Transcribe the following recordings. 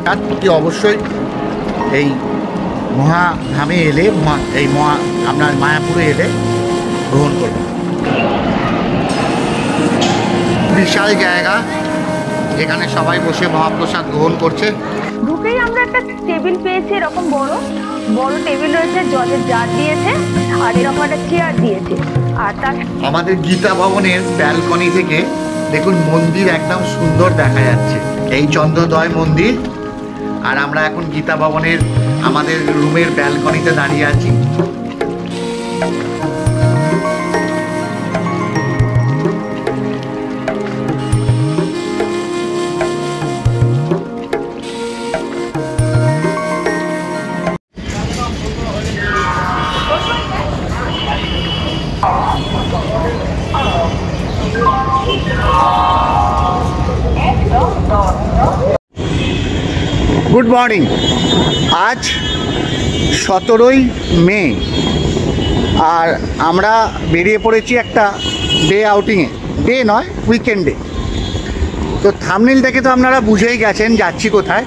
হঠাৎ অতি অবশ্যই এই মহাধামে এলে আপনার মায়াপুরে এলে গ্রহণ করবেন। বিশাল জায়গা, যেখানে সবাই বসে মহাপ্রসাদ গ্রহণ করছে। ঢুকেই আমরা একটা টেবিল পেয়েছি, এরকম বড় টেবিল রয়েছে, জলের জার দিয়েছে আর এরকম একটা চেয়ার দিয়েছে। আর তার আমাদের গীতা ভবনের ব্যালকনি থেকে দেখুন মন্দির একদম সুন্দর দেখা যাচ্ছে, এই চন্দ্রোদয় মন্দির। আর আমরা এখন গীতা ভবনের আমাদের রুমের ব্যালকনিতে দাঁড়িয়ে আছি। Good morning. আজ 17ই মে আর আমরা বেরিয়ে পড়েছি একটা ডে আউটিংয়ে, ডে নয় উইকেন্ডে। তো থাম্বনেল দেখে তো আপনারা বুঝেই গেছেন যাচ্ছি কোথায়।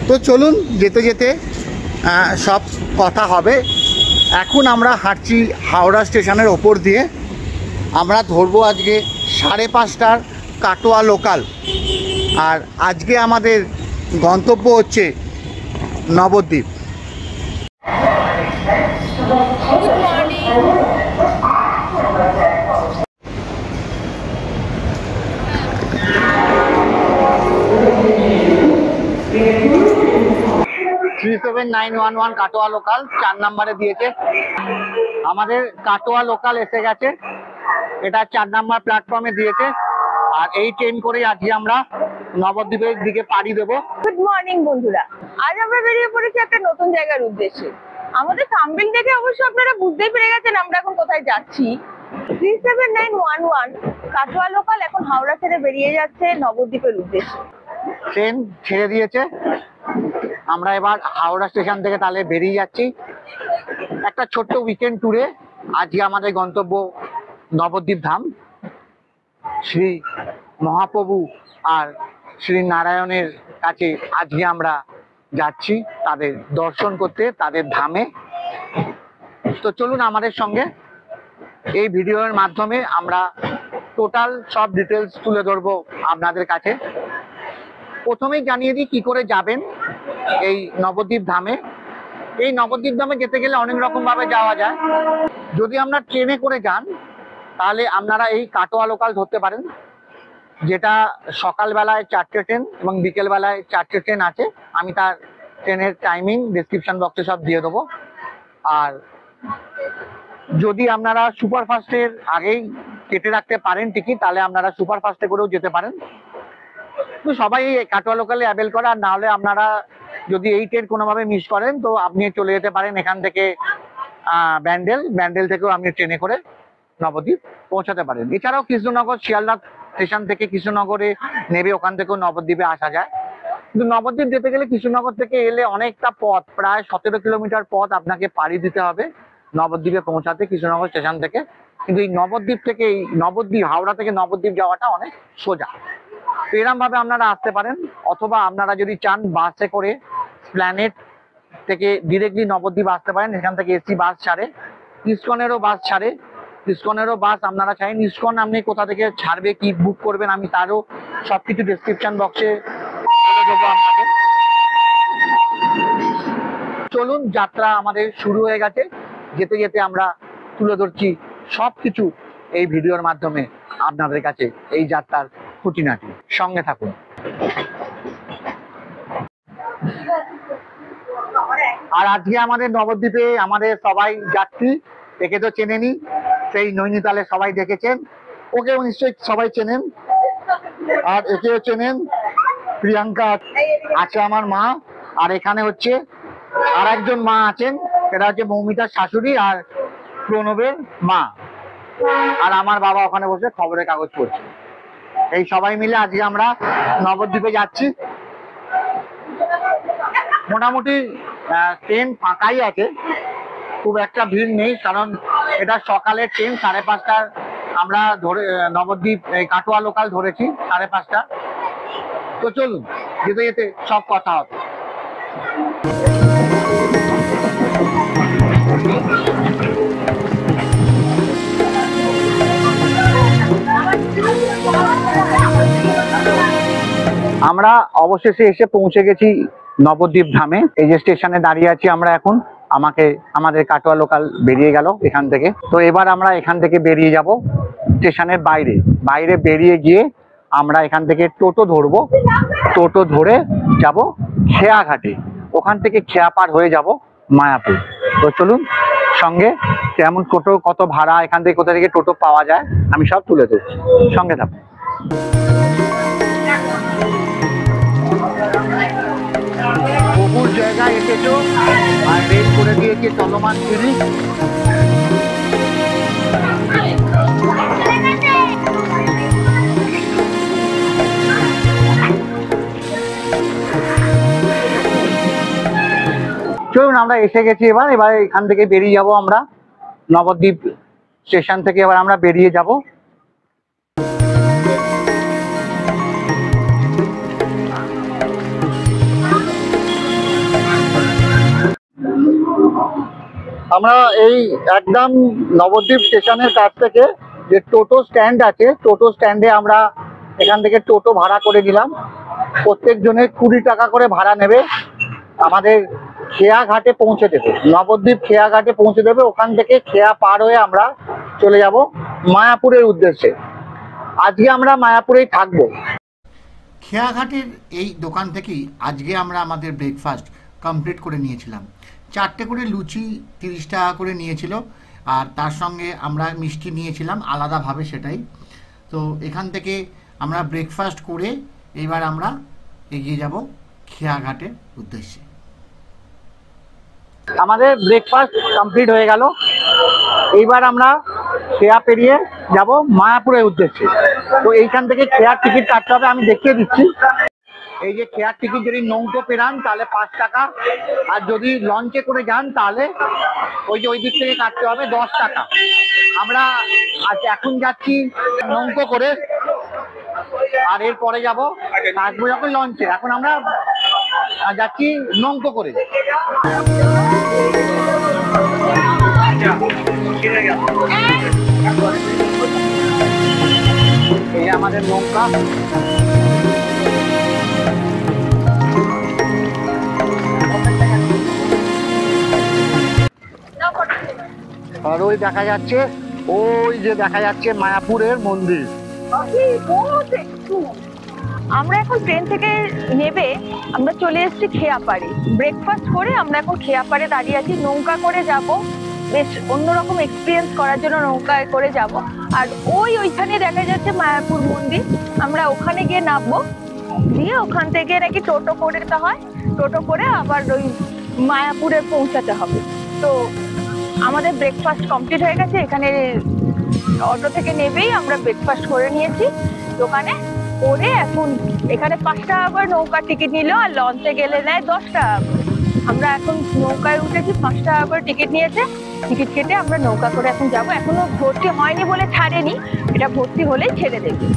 তো চলুন যেতে যেতে সব কথা হবে। এখন আমরা হাঁটছি হাওড়া স্টেশনের ওপর দিয়ে। আমরা ধরবো আজকে 5:30টার কাটোয়া লোকাল। আর আজকে আমাদের গন্তব্য হচ্ছে নবদ্বীপ। $37911 কাটোয়া লোকাল 4 নম্বরে দিয়েছে। আমাদের কাটোয়া লোকাল এসে গেছে, এটা 4 নম্বর প্ল্যাটফর্মে দিয়েছে। আর এই ট্রেন করে আজকে আমরা নবদ্বীপের দিকে পাড়ি দেবো। গুড মর্নিং বন্ধুরা, আজ আমরা বেরিয়ে পড়েছি একটা নতুন জায়গার উদ্দেশ্যে। আমাদের থাম্বনেল দেখে অবশ্য আপনারা বুঝতেই পেরে গেছেন আমরা এখন কোথায় যাচ্ছি। 37911 কাটোয়া লোকাল এখন হাওড়া ছেড়ে বেরিয়ে যাচ্ছে নবদ্বীপের উদ্দেশ্যে। ট্রেন ছেড়ে দিয়েছে, আমরা এবার হাওড়া স্টেশন থেকে তাহলে বেরিয়ে যাচ্ছি একটা ছোট্ট উইকেন্ড ট্যুরে। আজকে আমাদের গন্তব্য নবদ্বীপ ধাম। শ্রী মহাপ্রভু আর শ্রী নারায়ণের কাছে আজকে আমরা যাচ্ছি তাদের দর্শন করতে, তাদের ধামে। তো চলুন আমাদের সঙ্গে এই ভিডিওর মাধ্যমে আমরা টোটাল সব ডিটেলস তুলে ধরবো আপনাদের কাছে। প্রথমেই জানিয়ে দিই কি করে যাবেন এই নবদ্বীপ ধামে। এই নবদ্বীপ ধামে যেতে গেলে অনেক রকম ভাবে যাওয়া যায়। যদি আমরা ট্রেনে করে যান তাহলে আপনারা এই কাটোয়া লোকাল ধরতে পারেন, যেটা সকালবেলায় 4টে ট্রেন এবং বিকেলবেলায় 4টে ট্রেন আছে। আমি তার ট্রেনের টাইমিং ডেসক্রিপশন বক্সে সব দিয়ে দেবো। আর যদি আপনারা সুপারফাস্টের আগেই কেটে রাখতে পারেন টিকিট, তাহলে আপনারা সুপারফাস্টে করেও যেতে পারেন। তো সবাই এই কাটোয়া লোকালে অ্যাভেল করে। আর নাহলে আপনারা যদি এই ট্রেন কোনোভাবে মিস করেন তো আপনি চলে যেতে পারেন এখান থেকে ব্যান্ডেল থেকেও আপনি ট্রেনে করে নবদ্বীপ পৌঁছাতে পারেন। এছাড়াও কৃষ্ণনগর শিয়ালদা স্টেশন থেকে কৃষ্ণনগরে নেবে, ওখান থেকেও নবদ্বীপে আসা যায়। কিন্তু নবদ্বীপ যেতে গেলে কৃষ্ণনগর থেকে এলে অনেকটা পথ, প্রায় 17 কিলোমিটার পথ আপনাকে পাড়ি দিতে হবে নবদ্বীপে পৌঁছাতে কৃষ্ণনগর স্টেশন থেকে। কিন্তু এই নবদ্বীপ থেকে হাওড়া থেকে নবদ্বীপ যাওয়াটা অনেক সোজা। তো এরকম ভাবে আপনারা আসতে পারেন। অথবা আপনারা যদি চান বাসে করে প্ল্যানেট থেকে ডিরেক্টলি নবদ্বীপ আসতে পারেন। এখান থেকে এসি বাস ছাড়ে, ইসকনেরও বাস ছাড়ে। ইসকনেরও বাস আপনারা চাইেন। ইসকন আপনি কোথা থেকে ছাড়বে, কি বুক করবেন, আমি তারও সবকিছু ডেসক্রিপশন বক্সে বলে দেবো আপনাকে। চলুন, যাত্রা আমাদের শুরু হয়ে গেছে। যেতে যেতে আমরা তুলে ধরছি সবকিছু এই ভিডিওর মাধ্যমে আপনাদের কাছে এই যাত্রার খুঁটিনাটি। সঙ্গে থাকুন। আর আজকে আমাদের নবদ্বীপে আমাদের সবাই যাত্রী, একে তো চেনেনি, সেই নৈনিতালে সবাই দেখেছেন, ওকেও নিশ্চয়ই সবাই চেনেন। আর একেও চেনেন, প্রিয়াঙ্কা আছে আমার মা। আর এখানে হচ্ছে আর একজন মা আছেন, এটা হচ্ছে মৌমিতার শাশুড়ি আর প্রণবের মা। আর আমার বাবা ওখানে বসে খবরের কাগজ পড়ছে। এই সবাই মিলে আজকে আমরা নবদ্বীপে যাচ্ছি। মোটামুটি ট্রেন ফাঁকাই আছে, খুব একটা ভিড় নেই, কারণ এটা সকালের ট্রেন। 5:30টার আমরা ধরে নবদ্বীপ কাটোয়া লোকাল ধরেছি 5:30টা। তো চলুন যেতে যেতে সব কথা হবে। আমরা অবশেষে এসে পৌঁছে গেছি নবদ্বীপ ধামে। এই যে স্টেশনে দাঁড়িয়ে আছি আমরা এখন, আমাদের কাটোয়া লোকাল বেরিয়ে গেল এখান থেকে। তো এবার আমরা এখান থেকে বেরিয়ে যাব স্টেশনের বাইরে বেরিয়ে গিয়ে আমরা এখান থেকে টোটো ধরবো। টোটো ধরে যাব খেয়াঘাটে, ওখান থেকে খেয়া পার হয়ে যাব মায়াপুর। তো চলুন সঙ্গে কেমন টোটো, কত ভাড়া, এখান থেকে কোথা থেকে টোটো পাওয়া যায় আমি সব তুলে ধরছি, সঙ্গে থাকুন। বহু জায়গায় এসেছো আর রেল করে দিয়েছে চলমান সিঁড়ি। চলুন আমরা এসে গেছি। এবার এখান থেকে বেরিয়ে যাব আমরা নবদ্বীপ স্টেশন থেকে। এবার আমরা বেরিয়ে যাব। আমরা এই একদম নবদ্বীপ স্টেশনের কাছ থেকে যে টোটো স্ট্যান্ড আছে, টোটো স্ট্যান্ডে আমরা এখান থেকে টোটো ভাড়া করে নিলাম। প্রত্যেক জনের 20 টাকা করে ভাড়া নেবে। আমাদের খেয়াঘাটে পৌঁছে দেবে, নবদ্বীপ খেয়াঘাটে পৌঁছে দেবে। ওখান থেকে খেয়া পার হয়ে আমরা চলে যাব মায়াপুরের উদ্দেশ্যে। আজকে আমরা মায়াপুরেই থাকবো। খেয়াঘাটের এই দোকান থেকেই আজকে আমরা আমাদের ব্রেকফাস্ট কমপ্লিট করে নিয়েছিলাম। 4টে করে লুচি 30 টাকা করে নিয়েছিল, আর তার সঙ্গে আমরা মিষ্টি নিয়েছিলাম আলাদাভাবে, সেটাই। তো এখান থেকে আমরা ব্রেকফাস্ট করে এবার আমরা এগিয়ে যাব খেয়াঘাটের উদ্দেশ্যে। আমাদের ব্রেকফাস্ট কমপ্লিট হয়ে গেল। এইবার আমরা খেয়া পেরিয়ে যাব মায়াপুরের উদ্দেশ্যে। তো এইখান থেকে খেয়ার টিকিট কাটতে হবে, আমি দেখিয়ে দিচ্ছি। এই যে খেয়ার টিকিট যদি নৌকো পেরান তাহলে 5 টাকা, আর যদি লঞ্চে করে যান তাহলে ওই যে ওই দিক থেকে কাটতে হবে 10 টাকা। আমরা আজ এখন যাচ্ছি নৌকো করে, আর এরপরে যাব আসবো যখন লঞ্চে। এখন আমরা যাচ্ছি নৌকো করে। এই আমাদের নৌকা। আর ওই দেখা যাচ্ছে, ওই যে দেখা যাচ্ছে মায়াপুরের মন্দির। আমরা এখন ট্রেন থেকে নেবে আমরা চলে এসেছি খেয়াপাড়ে। ব্রেকফাস্ট করে আমরা এখন খেয়াপাড়ে দাঁড়িয়ে আছি। নৌকা করে যাব, বেশ অন্যরকম এক্সপিরিয়েন্স করার জন্য নৌকায় করে যাব। আর ওইখানে দেখা যাচ্ছে মায়াপুর মন্দির, আমরা ওখানে গিয়ে নামবো। দিয়ে ওখান থেকে নাকি টোটো করে যেতে হয়, টোটো করে আবার ওই মায়াপুরে পৌঁছাতে হবে। তো আমাদের ব্রেকফাস্ট কমপ্লিট হয়ে গেছে। এখানে অটো থেকে নেবেই আমরা ব্রেকফাস্ট করে নিয়েছি দোকানে করে। এখন এখানে 5 টাকা করে নৌকার টিকিট নিল, আর লঞ্চে গেলে নেয় 10 টাকা করে। আমরা এখন নৌকায় উঠেছি, 5 টাকা করে টিকিট নিয়েছে। টিকিট কেটে আমরা নৌকা করে এখন যাব। এখনো ভর্তি হয়নি বলে ছাড়েনি, এটা ভর্তি হলেই ছেড়ে দেবে।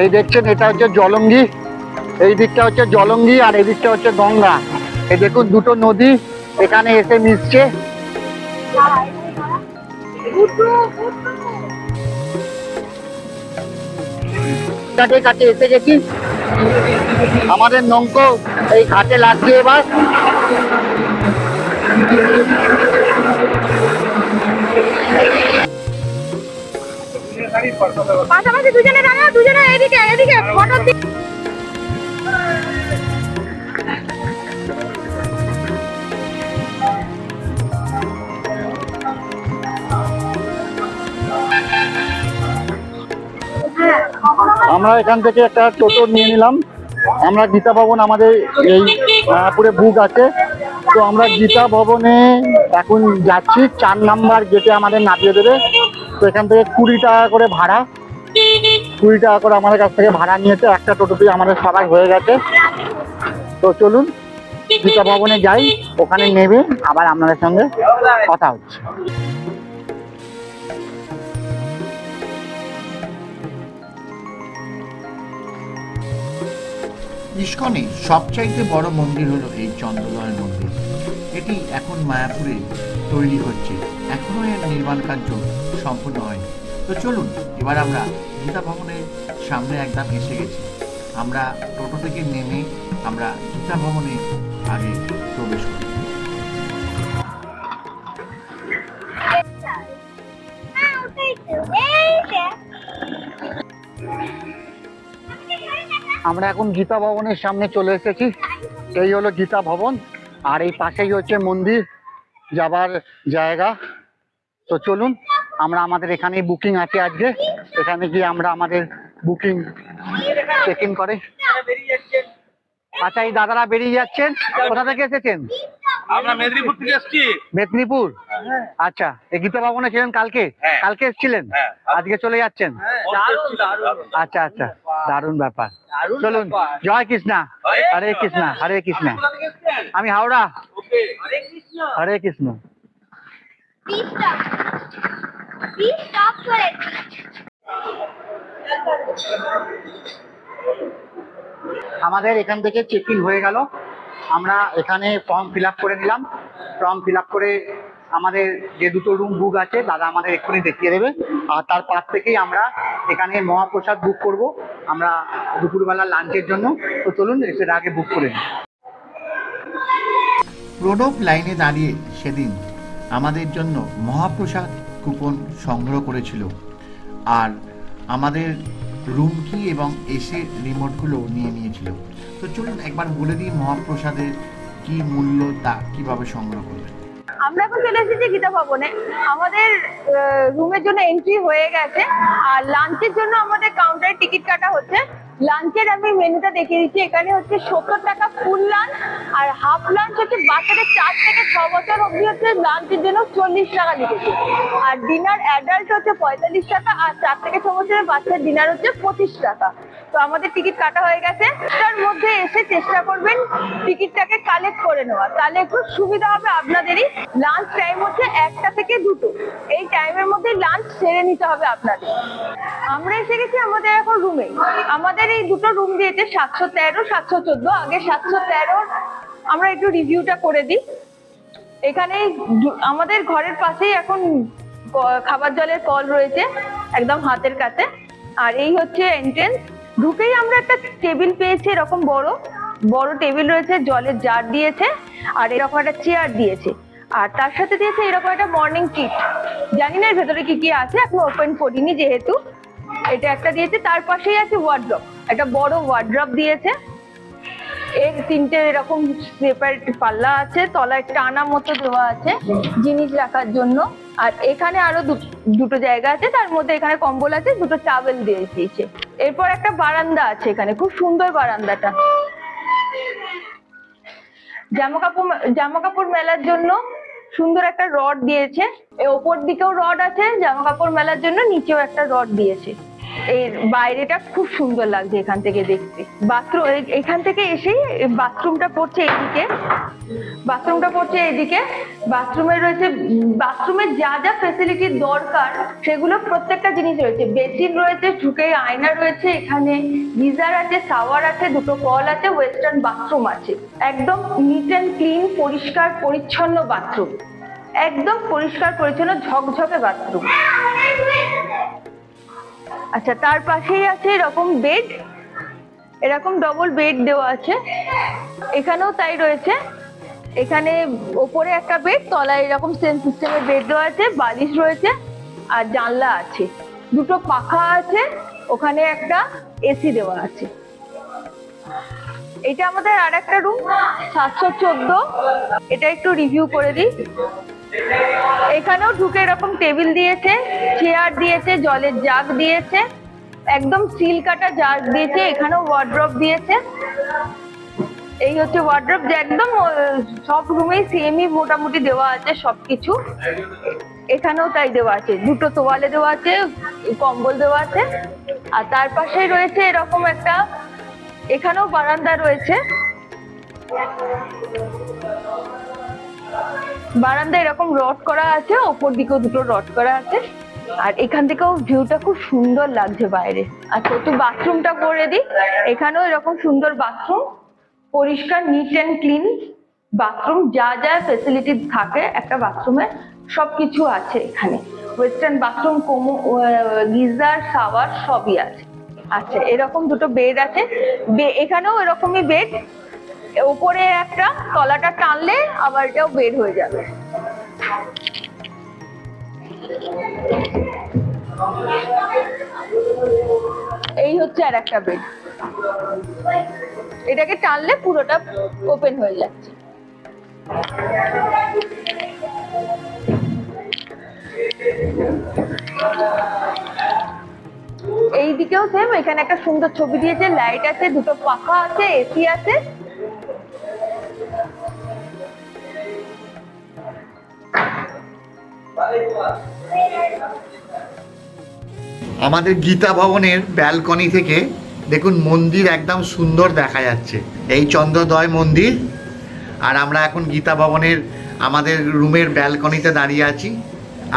এই দেখছেন এটা হচ্ছে জলঙ্গি, এই দিকটা হচ্ছে জলঙ্গি আর এই দিকটা হচ্ছে গঙ্গা। এই দেখুন দুটো নদী এখানে এসে মিশছে। কাছে এসে গেছি, আমাদের নৌকো এই ঘাটে লাগছে এবার। পাশাপাশি দুজনে দাঁড়াও, দুজনে এদিকে এদিকে ফটো দিই। আমরা এখান থেকে একটা টোটো নিয়ে নিলাম। আমরা গীতা ভবন, আমাদের এই মায়াপুরে বুক আছে, তো আমরা গীতা ভবনে এখন যাচ্ছি। 4 নাম্বার গেটে আমাদের নামিয়ে দেবে। তো এখান থেকে 20 টাকা করে ভাড়া, 20 টাকা করে আমাদের কাছ থেকে ভাড়া নিয়েছে। একটা টোটোতেই আমাদের সবাই হয়ে গেছে। তো চলুন গীতা ভবনে যাই, ওখানে নেবে আবার আপনাদের সঙ্গে কথা হচ্ছে। ইস্কনে সবচাইতে বড় মন্দির হলো এই চন্দ্রদয় মন্দির। এটি এখন মায়াপুরে তৈরি হচ্ছে, এখনো এর নির্মাণ কার্য সম্পূর্ণ হয়নি। তো চলুন এবার আমরা গীতা ভবনের সামনে একদম এসে গেছি। আমরা টোটো থেকে নেমে আমরা গীতা ভবনে আগে প্রবেশ করি। আমরা এখন গীতা ভবনের সামনে চলে এসেছি। এই হলো গীতা ভবন, আর এই পাশেই হচ্ছে মন্দির যাবার জায়গা। তো চলুন আমরা, আমাদের এখানেই বুকিং আছে আজকে, এখানে গিয়ে আমরা আমাদের বুকিং চেক ইন করে। আচ্ছা, এই দাদারা বেরিয়ে যাচ্ছেন, কোথা থেকে এসেছেন? আমরা মেদিনীপুর থেকে এসেছি। মেদিনীপুর। আচ্ছা, এই গীতা ভবনে ছিলেন কালকে? হ্যাঁ। কালকে এসেছিলেন, হ্যাঁ। আজকে চলে যাচ্ছেন? আচ্ছা আচ্ছা, দারুণ ব্যাপার। চলুন, জয় কৃষ্ণা, হরে কৃষ্ণা হরে কৃষ্ণা। আমি হাওড়া। হরে কৃষ্ণ। আমাদের এখান থেকে চেক ইন হয়ে গেল। আমরা এখানে ফর্ম ফিল আপ করে নিলাম। ফর্ম ফিল আপ করে আমাদের যে দুটো রুম বুক আছে দাদা আমাদের এক্ষুনি দেখিয়ে দেবে। আর তার পাশ থেকেই আমরা এখানে মহাপ্রসাদ বুক করব আমরা দুপুরবেলা লাঞ্চের জন্য। তো চলুন সেটা আগে বুক করে নিই। প্রণব লাইনে দাঁড়িয়ে সেদিন আমাদের জন্য মহাপ্রসাদ কুপন সংগ্রহ করেছিল, আর আমাদের রুম কি এবং এসে রিমোটগুলো নিয়ে নিয়েছিল। তো চলুন একবার বলে দিই মহাপ্রসাদের কি মূল্য, তা কিভাবে সংগ্রহ করবেন। আমরা এখন চলে এসেছি গীতা ভবনে। আমাদের রুমের জন্য এন্ট্রি হয়ে গেছে, আর লাঞ্চের জন্য আমাদের কাউন্টারে টিকিট কাটা হচ্ছে। লাঞ্চের আমি মেনুটা দেখিয়ে দিচ্ছি। এখানে হচ্ছে 70 টাকা ফুল লাঞ্চ, আর হাফ লাঞ্চ হচ্ছে বাচ্চাদের 4 থেকে 6 বছর অবধি হচ্ছে লাঞ্চের জন্য 40 টাকা লিখেছে। আর ডিনার অ্যাডাল্ট হচ্ছে 45 টাকা, আর 4 থেকে 6 বছরের বাচ্চার ডিনার হচ্ছে 25 টাকা। তো আমাদের টিকিট কাটা হয়ে গেছে। তার মধ্যে এসে চেষ্টা করবেন টিকিটটাকে কালেক্ট করে নেওয়া, তাহলে একটু সুবিধা হবে আপনাদেরই। লাঞ্চ টাইম হচ্ছে 1টা থেকে 2টো, এই টাইমের মধ্যে লাঞ্চ সেরে নিতে হবে আপনাদের। আমরা এসে গেছি আমাদের এখন রুমে। আমাদের এই দুটো রুম দিয়েছে 713, 714। আগে 713 আমরা একটু রিভিউটা করে দিই। এখানে আমাদের ঘরের পাশেই এখন খাবার জলের কল রয়েছে একদম হাতের কাছে। আর এই হচ্ছে এন্ট্রেন্স। ঢুকেই আমরা একটা টেবিল পেয়েছি, এরকম বড় বড় টেবিল রয়েছে, জলের জার দিয়েছে, আর এরকম একটা চেয়ার দিয়েছে। আর তার সাথে দিয়েছে এরকম একটা মর্নিং কিট। জানি না এর ভেতরে কি কি আছে, এখন ওপেন করিনি যেহেতু। এটা একটা দিয়েছে, তার পাশেই আছে ওয়ার্ড্রপ, একটা বড় ওয়ার্ড্রপ দিয়েছে। এর 3টে এরকম সেপারেট পাল্লা আছে, তলায় টানা মতো দেওয়া আছে জিনিস রাখার জন্য। আর এখানে আরো দুটো জায়গা আছে, তার মধ্যে এখানে কম্বল আছে, দুটো টাওয়েল দিয়ে দিয়েছে। এরপর একটা বারান্দা আছে, এখানে খুব সুন্দর বারান্দাটা। জামা কাপড় মেলার জন্য সুন্দর একটা রড দিয়েছে। ওপর দিকেও রড আছে জামা কাপড় মেলার জন্য, নিচেও একটা রড দিয়েছে। এর বাইরেটা খুব সুন্দর লাগছে এখান থেকে দেখতে। বাথরুম এখান থেকে এসেই বাথরুমটা পড়ছে এইদিকে, বাথরুমে রয়েছে, বাথরুমের যা যা ফেসিলিটির দরকার সেগুলো প্রত্যেকটা জিনিস রয়েছে। বেসিন রয়েছে, ঝুঁকে আয়না রয়েছে, এখানে গিজার আছে, শাওয়ার আছে, দুটো কল আছে, ওয়েস্টার্ন বাথরুম আছে। একদম নিট অ্যান্ড ক্লিন, পরিষ্কার পরিচ্ছন্ন বাথরুম, একদম পরিষ্কার পরিচ্ছন্ন ঝকঝকে বাথরুম। আচ্ছা, তার পাশেই আছে এরকম বেড, এরকম ডবল বেড দেওয়া আছে। এখানেও তাই রয়েছে, এখানে ওপরে একটা বেড, তলায় এরকম সেম সিস্টেমের বেড দেওয়া আছে, বালিশ রয়েছে, আর জানলা আছে, দুটো পাখা আছে, ওখানে একটা এসি দেওয়া আছে। এটা আমাদের আর একটা রুম 714, এটা একটু রিভিউ করে দিই। এখানেও ঢুকে এরকম টেবিল দিয়েছে, চেয়ার দিয়েছে, জলের জাগ দিয়েছে, একদম সিল কাটা জাগ দিয়েছে। এখানেও ওয়ার্ড্রপ দিয়েছে। এই হচ্ছে ওয়ার্ড্রপ, যে একদম সব রুমেই সেমই মোটামুটি দেওয়া আছে সবকিছু। এখানেও তাই দেওয়া আছে, দুটো তোয়ালে দেওয়া আছে, কম্বল দেওয়া আছে। আর তার পাশেই রয়েছে এরকম একটা, এখানেও বারান্দা রয়েছে, বারান্দা এরকম রড করা আছে, ওপর দিকেও দুটো রড করা আছে, আর এখান থেকেও ভিউটা খুব সুন্দর লাগছে বাইরে। আচ্ছা একটু বাথরুমটা করে দিই। এখানেও এরকম সুন্দর বাথরুম, পরিষ্কার নিট অ্যান্ড ক্লিন বাথরুম, যা যা ফেসিলিটি থাকে একটা বাথরুমে সবকিছু আছে এখানে। ওয়েস্টার্ন বাথরুম, গিজার, শাওয়ার সবই আছে। আচ্ছা এরকম দুটো বেড আছে, এখানেও এরকমই বেড, উপরে একটা, তলাটা টানলে আবার এটাও বেড হয়ে যাবে। এই হচ্ছে আর একটা বেড, এটাকে টানলে পুরোটা ওপেন হয়ে যাচ্ছে। এই দিকেও সেম, এখানে একটা সুন্দর ছবি দিয়েছে, লাইট আছে, দুটো পাখা আছে, এসি আছে। আমাদের গীতা ভবনের ব্যালকনি থেকে দেখুন মন্দির একদম সুন্দর দেখা যাচ্ছে, এই চন্দ্রোদয় মন্দির। আর আমরা এখন গীতা ভবনের আমাদের রুমের ব্যালকনিতে দাঁড়িয়ে আছি।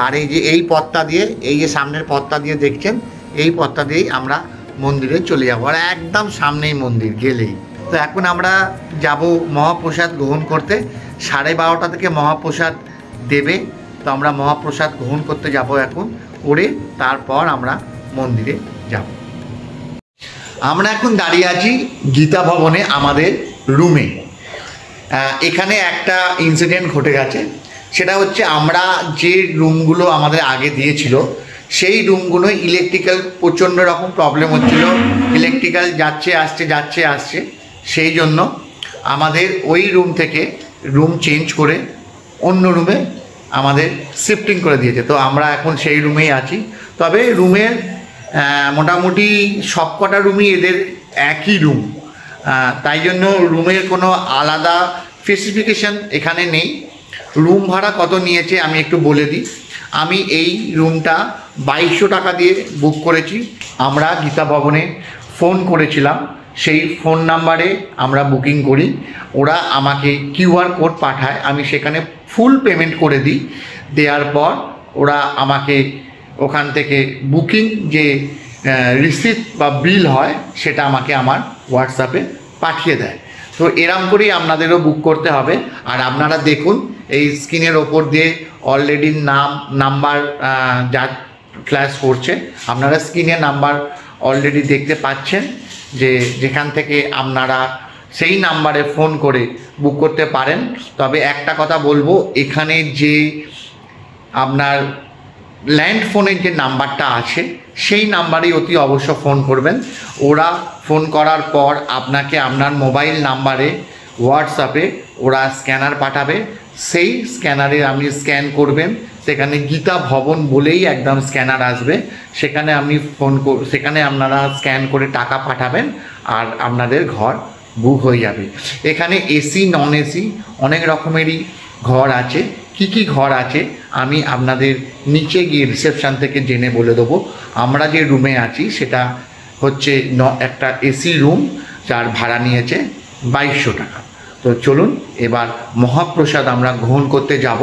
আর এই যে এই পথটা দিয়ে, এই যে সামনের পথটা দিয়ে দেখছেন, এই পথটা দিয়েই আমরা মন্দিরে চলে যাবো, আর একদম সামনেই মন্দির গেলেই। তো এখন আমরা যাব মহাপ্রসাদ গ্রহণ করতে। 12:30 থেকে মহাপ্রসাদ দেবে, তো আমরা মহাপ্রসাদ গ্রহণ করতে যাব এখন, করে তারপর আমরা মন্দিরে যাব। আমরা এখন দাঁড়িয়ে আছি গীতা ভবনে আমাদের রুমে। এখানে একটা ইনসিডেন্ট ঘটে গেছে, সেটা হচ্ছে আমরা যে রুমগুলো আমাদের আগে দিয়েছিল সেই রুমগুলো ইলেকট্রিক্যাল প্রচণ্ড রকম প্রবলেম হচ্ছিল, ইলেকট্রিক্যাল যাচ্ছে আসছে, সেই জন্য আমাদের ওই রুম থেকে রুম চেঞ্জ করে অন্য রুমে আমাদের শিফটিং করে দিয়েছে। তো আমরা এখন সেই রুমেই আছি। তবে রুমের মোটামুটি সবকটা রুমই এদের একই রুম, তাই জন্য রুমের কোনো আলাদা স্পেসিফিকেশান এখানে নেই। রুম ভাড়া কত নিয়েছে আমি একটু বলে দিই। আমি এই রুমটা 2200 টাকা দিয়ে বুক করেছি। আমরা গীতা ভবনে ফোন করেছিলাম, সেই ফোন নাম্বারে আমরা বুকিং করি, ওরা আমাকে QR কোড পাঠায়, আমি সেখানে ফুল পেমেন্ট করে দিই। দেওয়ার পর ওরা আমাকে ওখান থেকে বুকিং যে রিসিপ্ট বা বিল হয় সেটা আমাকে আমার হোয়াটসঅ্যাপে পাঠিয়ে দেয়। তো এরম করেই আপনাদেরও বুক করতে হবে। আর আপনারা দেখুন এই স্ক্রিনের ওপর দিয়ে অলরেডি নাম্বার যা ফ্ল্যাশ করছে, আপনারা স্ক্রিনে নাম্বার অলরেডি দেখতে পাচ্ছেন, যে যেখান থেকে আপনারা সেই নাম্বারে ফোন করে বুক করতে পারেন। তবে একটা কথা বলবো, এখানে যে আপনার ল্যান্ড ফোনের যে নাম্বারটা আছে সেই নাম্বারেই অতি অবশ্য ফোন করবেন। ওরা ফোন করার পর আপনাকে আপনার মোবাইল নাম্বারে হোয়াটসঅ্যাপে ওরা স্ক্যানার পাঠাবে, সেই স্ক্যানারে আপনি স্ক্যান করবেন, সেখানে গীতা ভবন বলেই একদম স্ক্যানার আসবে, সেখানে আপনি সেখানে আপনারা স্ক্যান করে টাকা পাঠাবেন আর আপনাদের ঘর বুক হয়ে যাবে। এখানে এসি নন এসি অনেক রকমেরই ঘর আছে। কি কি ঘর আছে আমি আপনাদের নিচে গিয়ে রিসেপশন থেকে জেনে বলে দেবো। আমরা যে রুমে আছি সেটা হচ্ছে একটা এসি রুম, যার ভাড়া নিয়েছে 2200 টাকা। তো চলুন এবার মহাপ্রসাদ আমরা গ্রহণ করতে যাব।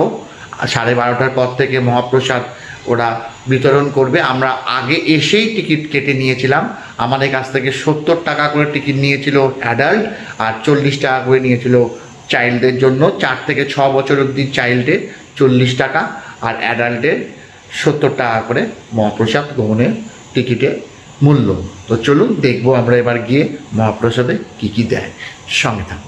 12:30টার পর থেকে মহাপ্রসাদ ওরা বিতরণ করবে। আমরা আগে এসেই টিকিট কেটে নিয়েছিলাম, আমাদের কাছ থেকে 70 টাকা করে টিকিট নিয়েছিল অ্যাডাল্ট, আর 40 টাকা করে নিয়েছিল চাইল্ডদের জন্য। 4 থেকে 6 বছর অবধি চাইল্ডের 40 টাকা আর অ্যাডাল্টের 70 টাকা করে মহাপ্রসাদ গ্রহণের টিকিটের মূল্য। তো চলুন দেখবো আমরা এবার গিয়ে মহাপ্রসাদে কী কী দেয়, সঙ্গে থাকুন।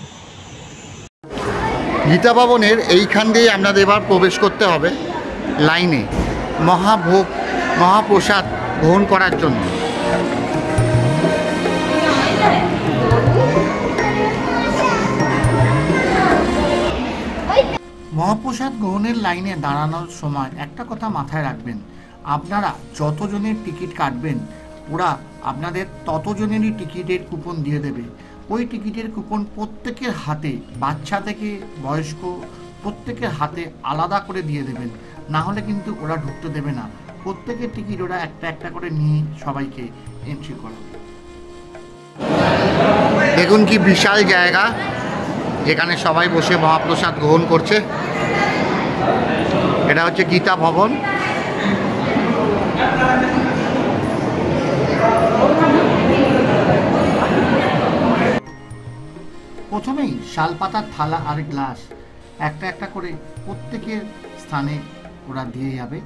গীতা ভবনের এইখান দিয়ে আপনাদের এবার প্রবেশ করতে হবে লাইনে মহাপ্রসাদ গ্রহণ করার জন্য। মহাপ্রসাদ গ্রহণের লাইনে দাঁড়ানোর সময় একটা কথা মাথায় রাখবেন, আপনারা যতজনের টিকিট কাটবেন ওরা আপনাদের ততজনেরই টিকিটের কুপন দিয়ে দেবে। ওই টিকিটের কুপন প্রত্যেকের হাতে, বাচ্চা থেকে বয়স্ক প্রত্যেকের হাতে আলাদা করে দিয়ে দেবেন, না হলে কিন্তু ওরা ঢুকতে দেবে না। প্রত্যেকের টিকিট ওরা একটা একটা করে নিয়ে সবাইকে এন্ট্রি করাবে। দেখুন কি বিশাল জায়গা, যেখানে সবাই বসে মহাপ্রসাদ গ্রহণ করছে। এটা হচ্ছে গীতা ভবন। প্রথমেই শালপাতার থালা আর গ্লাস একটা একটা করে প্রত্যেকের স্থানে ওরা দিয়ে যাবে।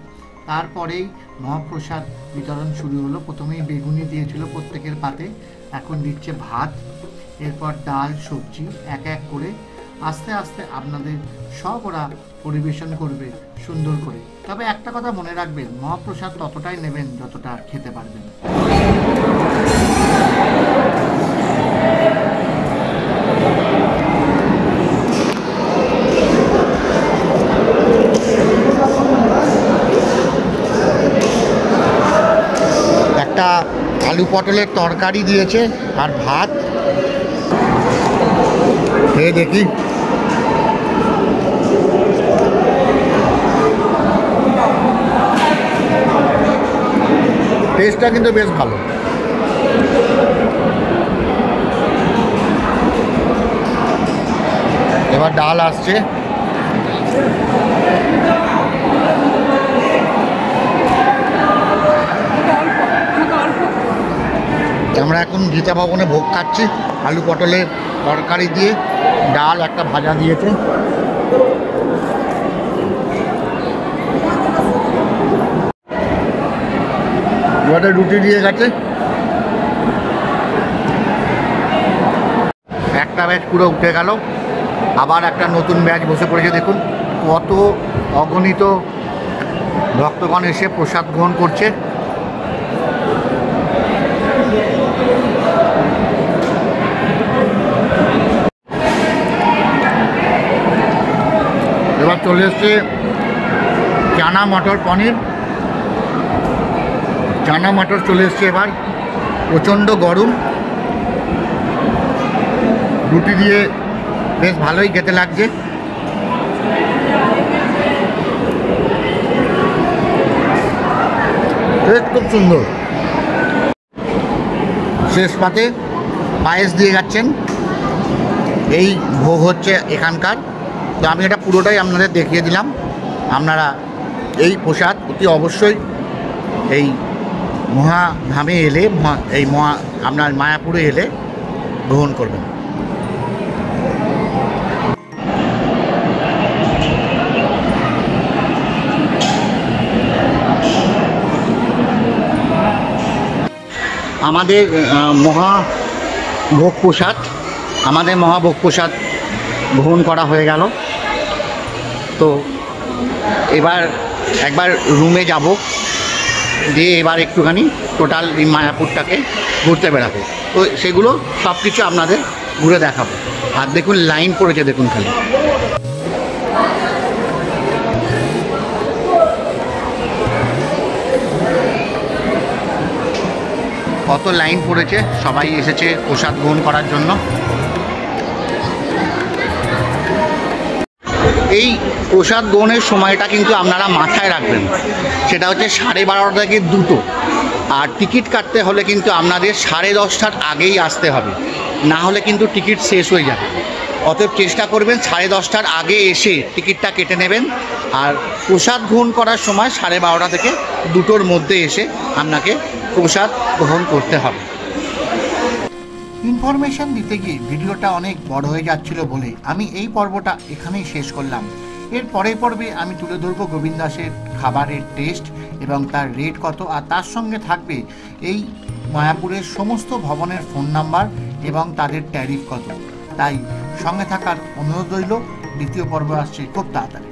তারপরেই মহাপ্রসাদ বিতরণ শুরু হলো। প্রথমেই বেগুনি দিয়েছিল প্রত্যেকের পাতে, এখন দিচ্ছে ভাত, এরপর ডাল, সবজি এক এক করে আস্তে আস্তে আপনাদের সব ওরা পরিবেশন করবে সুন্দর করে। তবে একটা কথা মনে রাখবেন, মহাপ্রসাদ ততটাই নেবেন যতটা খেতে পারবেন। একটা আলু পটলের তরকারি দিয়েছে আর ভাত। খেয়ে দেখি। টেস্টটা কিন্তু বেশ ভালো। এবার ডাল আসছে। আমরা এখন গীতা ভবনে ভোগ খাচ্ছি আলু পটলের তরকারি দিয়ে, ডাল, একটা ভাজা দিয়েছে। এবারে রুটি দিয়ে গেছে। একটা ব্যাচ পুরো উঠে গেল, আবার একটা নতুন ব্যাচ বসে পড়েছে। দেখুন কত অগণিত ভক্তগণ এসে প্রসাদ গ্রহণ করছে। এবার চলে এসছে চানা মটর পনির। চানা মটর চলে এসছে এবার, প্রচণ্ড গরম। রুটি দিয়ে বেশ ভালোই খেতে লাগছে। খুব সুন্দর। শেষ পাতে পায়েস দিয়ে যাচ্ছেন। এই ভোগ হচ্ছে এখানকার। তো আমি এটা পুরোটাই আপনাদের দেখিয়ে দিলাম। আপনারা এই প্রসাদ অতি অবশ্যই এই মহাধামে এলে, আপনার মায়াপুরে এলে গ্রহণ করবেন। আমাদের মহাভোগ প্রসাদ গ্রহণ করা হয়ে গেল। তো এবার একবার রুমে যাব, দিয়ে এবার একটুখানি টোটাল এই মায়াপুরটাকে ঘুরতে বেড়াবো। তো সেগুলো সব কিছু আপনাদের ঘুরে দেখাবো। আর দেখুন লাইন পড়েছে, দেখুন খালি কত লাইন পড়েছে। সবাই এসেছে প্রসাদ গ্রহণ করার জন্য। এই প্রসাদ গ্রহণের সময়টা কিন্তু আপনারা মাথায় রাখবেন, সেটা হচ্ছে 12:30 থেকে 2টো। আর টিকিট কাটতে হলে কিন্তু আপনাদের 10:30টার আগেই আসতে হবে, না হলে কিন্তু টিকিট শেষ হয়ে যাবে। অতএব চেষ্টা করবেন 10:30টার আগে এসে টিকিটটা কেটে নেবেন। আর প্রসাদ গ্রহণ করার সময় 12:30 থেকে 2টোর মধ্যে এসে আপনাকে প্রসাদ গ্রহণ করতে হবে। ইনফরমেশন দিতে গিয়ে ভিডিওটা অনেক বড় হয়ে যাচ্ছিল বলে আমি এই পর্বটা এখানেই শেষ করলাম। এর পরের পর্বে আমি তুলে ধরবো গোবিন্দ দাসের খাবারের টেস্ট এবং তার রেট কত, আর তার সঙ্গে থাকবে এই মায়াপুরের সমস্ত ভবনের ফোন নাম্বার এবং তাদের ট্যারিফ কত। তাই সঙ্গে থাকার অনুরোধ রইল। দ্বিতীয় পর্ব আসছে খুব তাড়াতাড়ি।